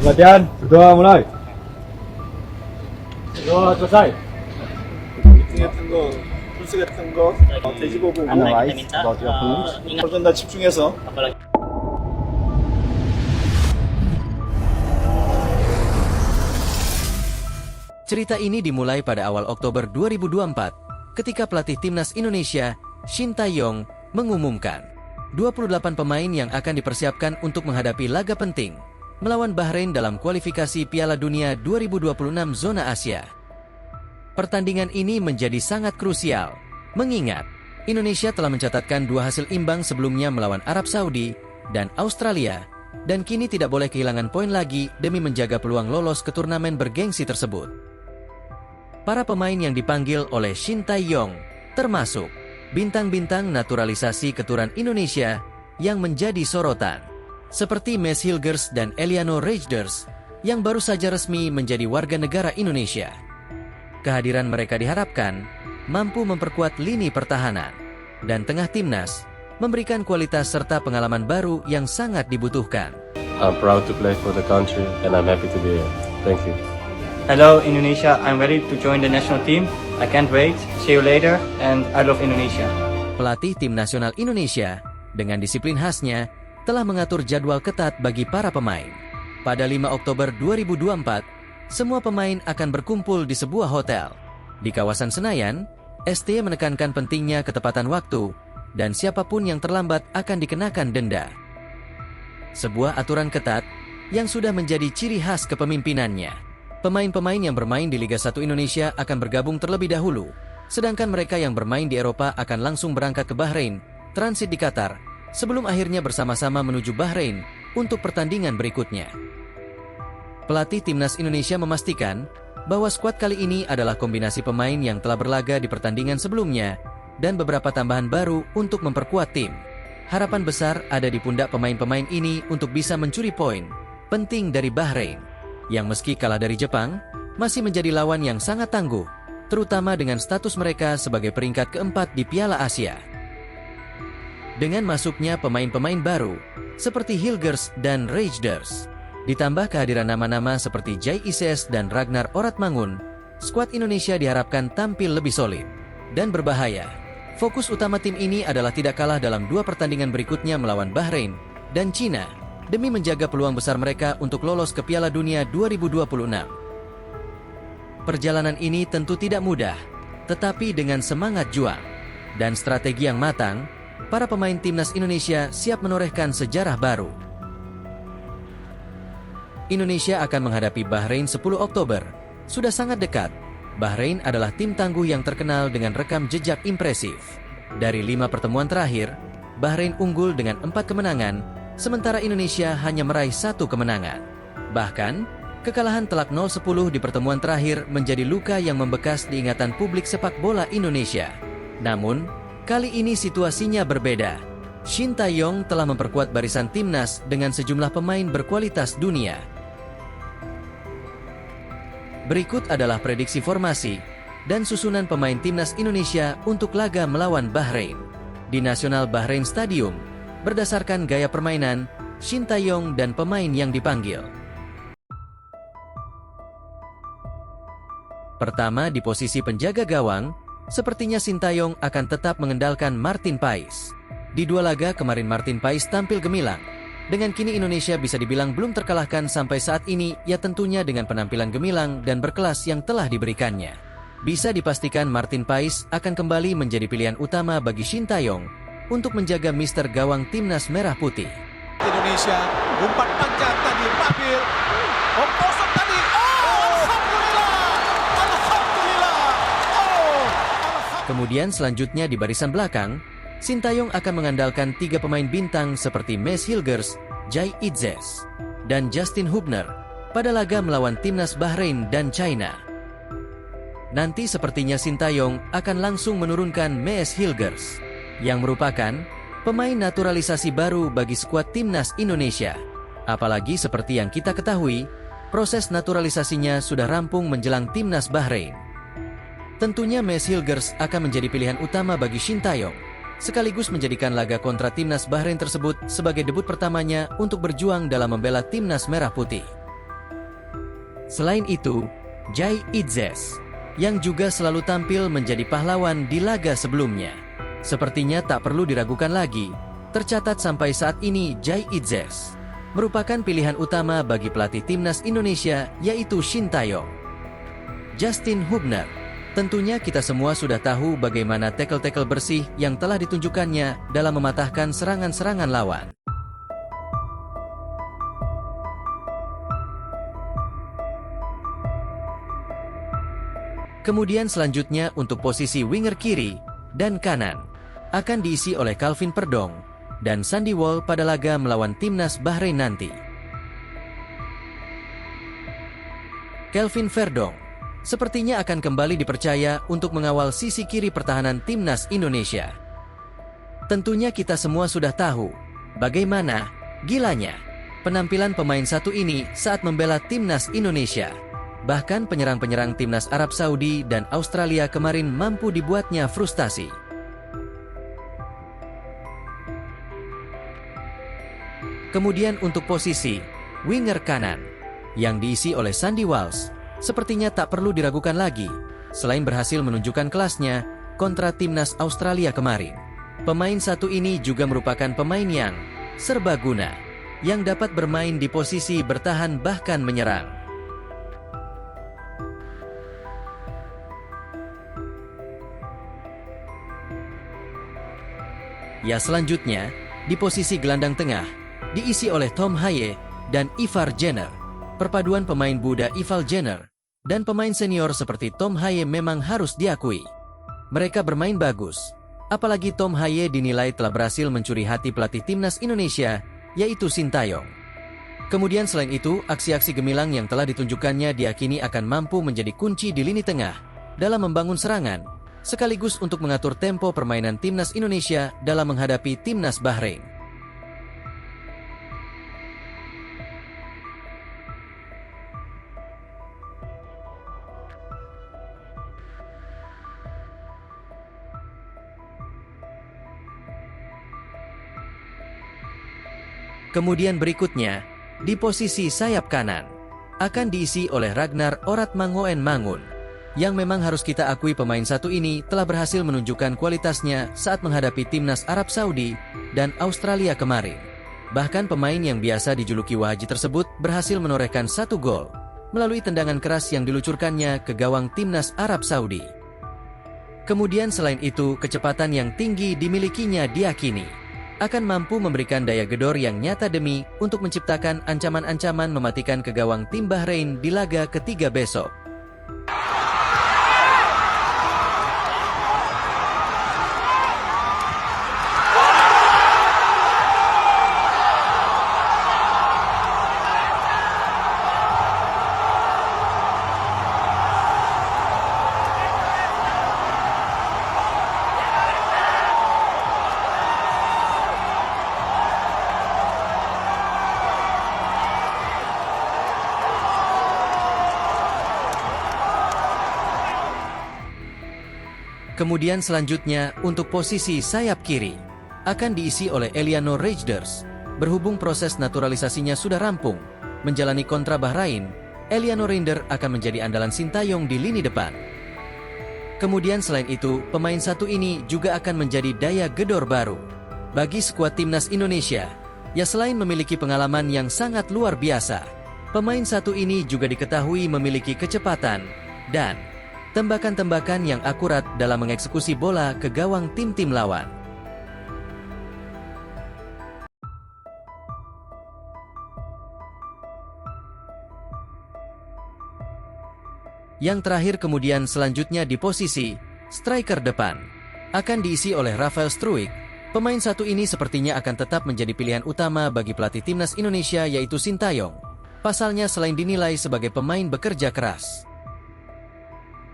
Latihan, berdua mulai. berdua selesai. 미팅 같은 거, 풀스 같은 거, 돼지고 보고 Analyze about your opponent. 좀 더 집중해서 Cerita ini dimulai pada awal Oktober 2024, ketika pelatih timnas Indonesia, Shin Tae-yong, mengumumkan 28 pemain yang akan dipersiapkan untuk menghadapi laga penting melawan Bahrain dalam kualifikasi Piala Dunia 2026 zona Asia. Pertandingan ini menjadi sangat krusial, mengingat Indonesia telah mencatatkan 2 hasil imbang sebelumnya melawan Arab Saudi dan Australia, dan kini tidak boleh kehilangan poin lagi demi menjaga peluang lolos ke turnamen bergengsi tersebut. Para pemain yang dipanggil oleh Shin Tae-yong termasuk bintang-bintang naturalisasi keturunan Indonesia yang menjadi sorotan, seperti Mes Hilgers dan Eliano Rejders yang baru saja resmi menjadi warga negara Indonesia. Kehadiran mereka diharapkan mampu memperkuat lini pertahanan dan tengah timnas, memberikan kualitas serta pengalaman baru yang sangat dibutuhkan. I'm proud to play for the country and I'm happy to be here. Thank you. Hello Indonesia, I'm ready to join the national team. I can't wait. See you later and I love Indonesia. Pelatih tim nasional Indonesia dengan disiplin khasnya telah mengatur jadwal ketat bagi para pemain. Pada 5 Oktober 2024, semua pemain akan berkumpul di sebuah hotel di kawasan Senayan. ST menekankan pentingnya ketepatan waktu dan siapapun yang terlambat akan dikenakan denda. Sebuah aturan ketat yang sudah menjadi ciri khas kepemimpinannya. Pemain-pemain yang bermain di Liga 1 Indonesia akan bergabung terlebih dahulu, sedangkan mereka yang bermain di Eropa akan langsung berangkat ke Bahrain, transit di Qatar, sebelum akhirnya bersama-sama menuju Bahrain untuk pertandingan berikutnya. Pelatih timnas Indonesia memastikan bahwa skuad kali ini adalah kombinasi pemain yang telah berlaga di pertandingan sebelumnya dan beberapa tambahan baru untuk memperkuat tim. Harapan besar ada di pundak pemain-pemain ini untuk bisa mencuri poin penting dari Bahrain, yang meski kalah dari Jepang, masih menjadi lawan yang sangat tangguh, terutama dengan status mereka sebagai peringkat keempat di Piala Asia. Dengan masuknya pemain-pemain baru, seperti Hilgers dan Rejders, ditambah kehadiran nama-nama seperti Jai Ises dan Ragnar Oratmangun, skuad Indonesia diharapkan tampil lebih solid dan berbahaya. Fokus utama tim ini adalah tidak kalah dalam 2 pertandingan berikutnya melawan Bahrain dan Cina, demi menjaga peluang besar mereka untuk lolos ke Piala Dunia 2026. Perjalanan ini tentu tidak mudah, tetapi dengan semangat juang dan strategi yang matang, para pemain timnas Indonesia siap menorehkan sejarah baru. Indonesia akan menghadapi Bahrain 10 Oktober. Sudah sangat dekat. Bahrain adalah tim tangguh yang terkenal dengan rekam jejak impresif. Dari 5 pertemuan terakhir, Bahrain unggul dengan 4 kemenangan, sementara Indonesia hanya meraih 1 kemenangan. Bahkan, kekalahan telak 0-10 di pertemuan terakhir menjadi luka yang membekas di ingatan publik sepak bola Indonesia. Namun, kali ini situasinya berbeda. Shin Tae-yong telah memperkuat barisan timnas dengan sejumlah pemain berkualitas dunia. Berikut adalah prediksi formasi dan susunan pemain timnas Indonesia untuk laga melawan Bahrain di Nasional Bahrain Stadium, berdasarkan gaya permainan, Shin Tae-yong dan pemain yang dipanggil. Pertama, di posisi penjaga gawang, sepertinya Shin Tae-yong akan tetap mengendalkan Martin Pais. Di 2 laga kemarin Martin Pais tampil gemilang. Dengan kini Indonesia bisa dibilang belum terkalahkan sampai saat ini, ya tentunya dengan penampilan gemilang dan berkelas yang telah diberikannya. Bisa dipastikan Martin Pais akan kembali menjadi pilihan utama bagi Shin Tae-yong untuk menjaga mister gawang timnas merah putih. Indonesia umpan panjang tadi Mahir kosong tadi. Alhamdulillah. Kemudian selanjutnya di barisan belakang, Shin Tae-yong akan mengandalkan 3 pemain bintang seperti Mes Hilgers, Jai Itzes, dan Justin Hubner pada laga melawan timnas Bahrain dan China. Nanti sepertinya Shin Tae-yong akan langsung menurunkan Mes Hilgers, yang merupakan pemain naturalisasi baru bagi skuad timnas Indonesia. Apalagi seperti yang kita ketahui, proses naturalisasinya sudah rampung menjelang timnas Bahrain. Tentunya Mes Hilgers akan menjadi pilihan utama bagi Shin Tae-yong, sekaligus menjadikan laga kontra timnas Bahrain tersebut sebagai debut pertamanya untuk berjuang dalam membela timnas merah putih. Selain itu, Jai Itzes, yang juga selalu tampil menjadi pahlawan di laga sebelumnya. Sepertinya tak perlu diragukan lagi, tercatat sampai saat ini Jai Itzes merupakan pilihan utama bagi pelatih timnas Indonesia, yaitu Shin Tae-yong. Justin Hubner, tentunya kita semua sudah tahu bagaimana tackle-tackle bersih yang telah ditunjukkannya dalam mematahkan serangan-serangan lawan. Kemudian selanjutnya untuk posisi winger kiri dan kanan akan diisi oleh Calvin Perdong dan Sandy Wall pada laga melawan timnas Bahrain nanti. Calvin Verdong sepertinya akan kembali dipercaya untuk mengawal sisi kiri pertahanan timnas Indonesia. Tentunya kita semua sudah tahu bagaimana gilanya penampilan pemain satu ini saat membela timnas Indonesia. Bahkan penyerang-penyerang timnas Arab Saudi dan Australia kemarin mampu dibuatnya frustasi. Kemudian untuk posisi winger kanan yang diisi oleh Sandy Walsh, sepertinya tak perlu diragukan lagi. Selain berhasil menunjukkan kelasnya kontra timnas Australia kemarin, pemain satu ini juga merupakan pemain yang serbaguna, yang dapat bermain di posisi bertahan bahkan menyerang. Ya, selanjutnya di posisi gelandang tengah diisi oleh Tom Haye dan Ivar Jenner. Perpaduan pemain muda Ivar Jenner dan pemain senior seperti Tom Haye memang harus diakui. Mereka bermain bagus, apalagi Tom Haye dinilai telah berhasil mencuri hati pelatih timnas Indonesia, yaitu Shin Tae-yong. Kemudian selain itu, aksi-aksi gemilang yang telah ditunjukkannya diyakini akan mampu menjadi kunci di lini tengah dalam membangun serangan, sekaligus untuk mengatur tempo permainan timnas Indonesia dalam menghadapi timnas Bahrain. Kemudian berikutnya, di posisi sayap kanan, akan diisi oleh Ragnar Oratmangoen Mangun, yang memang harus kita akui pemain satu ini telah berhasil menunjukkan kualitasnya saat menghadapi timnas Arab Saudi dan Australia kemarin. Bahkan pemain yang biasa dijuluki Wahaji tersebut berhasil menorehkan 1 gol melalui tendangan keras yang diluncurkannya ke gawang timnas Arab Saudi. Kemudian selain itu, kecepatan yang tinggi dimilikinya diyakini akan mampu memberikan daya gedor yang nyata demi untuk menciptakan ancaman-ancaman mematikan ke gawang tim Bahrain di laga ketiga besok. Kemudian selanjutnya untuk posisi sayap kiri akan diisi oleh Eliano Rejders. Berhubung proses naturalisasinya sudah rampung, menjalani kontra Bahrain, Eliano Reinder akan menjadi andalan Shin Tae-yong di lini depan. Kemudian selain itu, pemain satu ini juga akan menjadi daya gedor baru bagi skuad timnas Indonesia. Ya, selain memiliki pengalaman yang sangat luar biasa, pemain satu ini juga diketahui memiliki kecepatan dan tembakan-tembakan yang akurat dalam mengeksekusi bola ke gawang tim-tim lawan. Yang terakhir kemudian selanjutnya di posisi striker depan akan diisi oleh Rafael Struijk. Pemain satu ini sepertinya akan tetap menjadi pilihan utama bagi pelatih timnas Indonesia, yaitu Shin Tae-yong. Pasalnya selain dinilai sebagai pemain bekerja keras,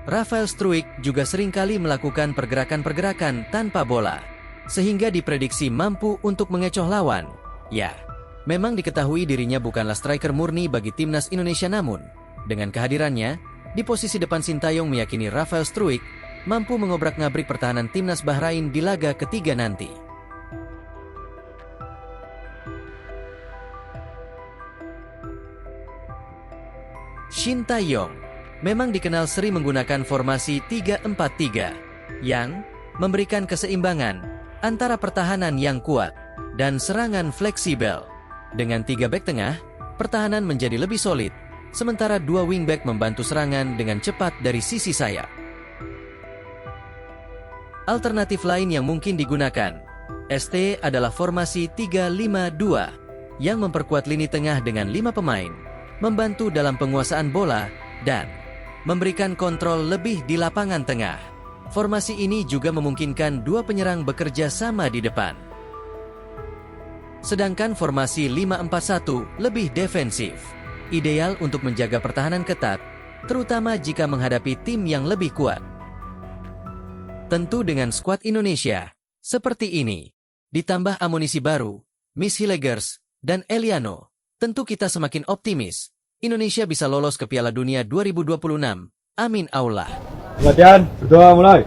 Rafael Struijk juga seringkali melakukan pergerakan-pergerakan tanpa bola, sehingga diprediksi mampu untuk mengecoh lawan. Ya, memang diketahui dirinya bukanlah striker murni bagi timnas Indonesia, namun dengan kehadirannya di posisi depan, Shin Tae-yong meyakini Rafael Struijk mampu mengobrak-ngabrik pertahanan timnas Bahrain di laga ketiga nanti. Shin Tae-yong memang dikenal sering menggunakan formasi 3-4-3 yang memberikan keseimbangan antara pertahanan yang kuat dan serangan fleksibel. Dengan 3 bek tengah, pertahanan menjadi lebih solid, sementara 2 wingback membantu serangan dengan cepat dari sisi sayap. Alternatif lain yang mungkin digunakan, ST adalah formasi 3-5-2 yang memperkuat lini tengah dengan 5 pemain, membantu dalam penguasaan bola, dan memberikan kontrol lebih di lapangan tengah. Formasi ini juga memungkinkan 2 penyerang bekerja sama di depan. Sedangkan formasi 5-4-1 lebih defensif, ideal untuk menjaga pertahanan ketat, terutama jika menghadapi tim yang lebih kuat. Tentu dengan skuad Indonesia seperti ini, ditambah amunisi baru, Miss Hillegers, dan Eliano, tentu kita semakin optimis Indonesia bisa lolos ke Piala Dunia 2026. Amin Allah. Latihan, berdoa mulai.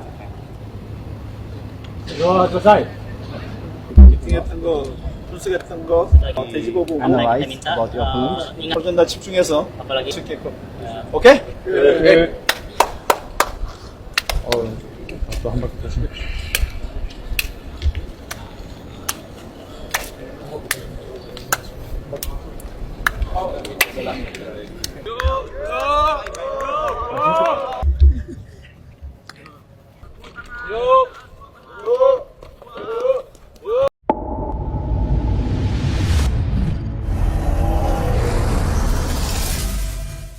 Berdoa selesai. 미팅 같은 거, 풀스 같은 거, 돼지고 보고 Analyze about your opponents. 좀 더 집중해서 칠게끔. 오케이? 네. 또한 바퀴 다시.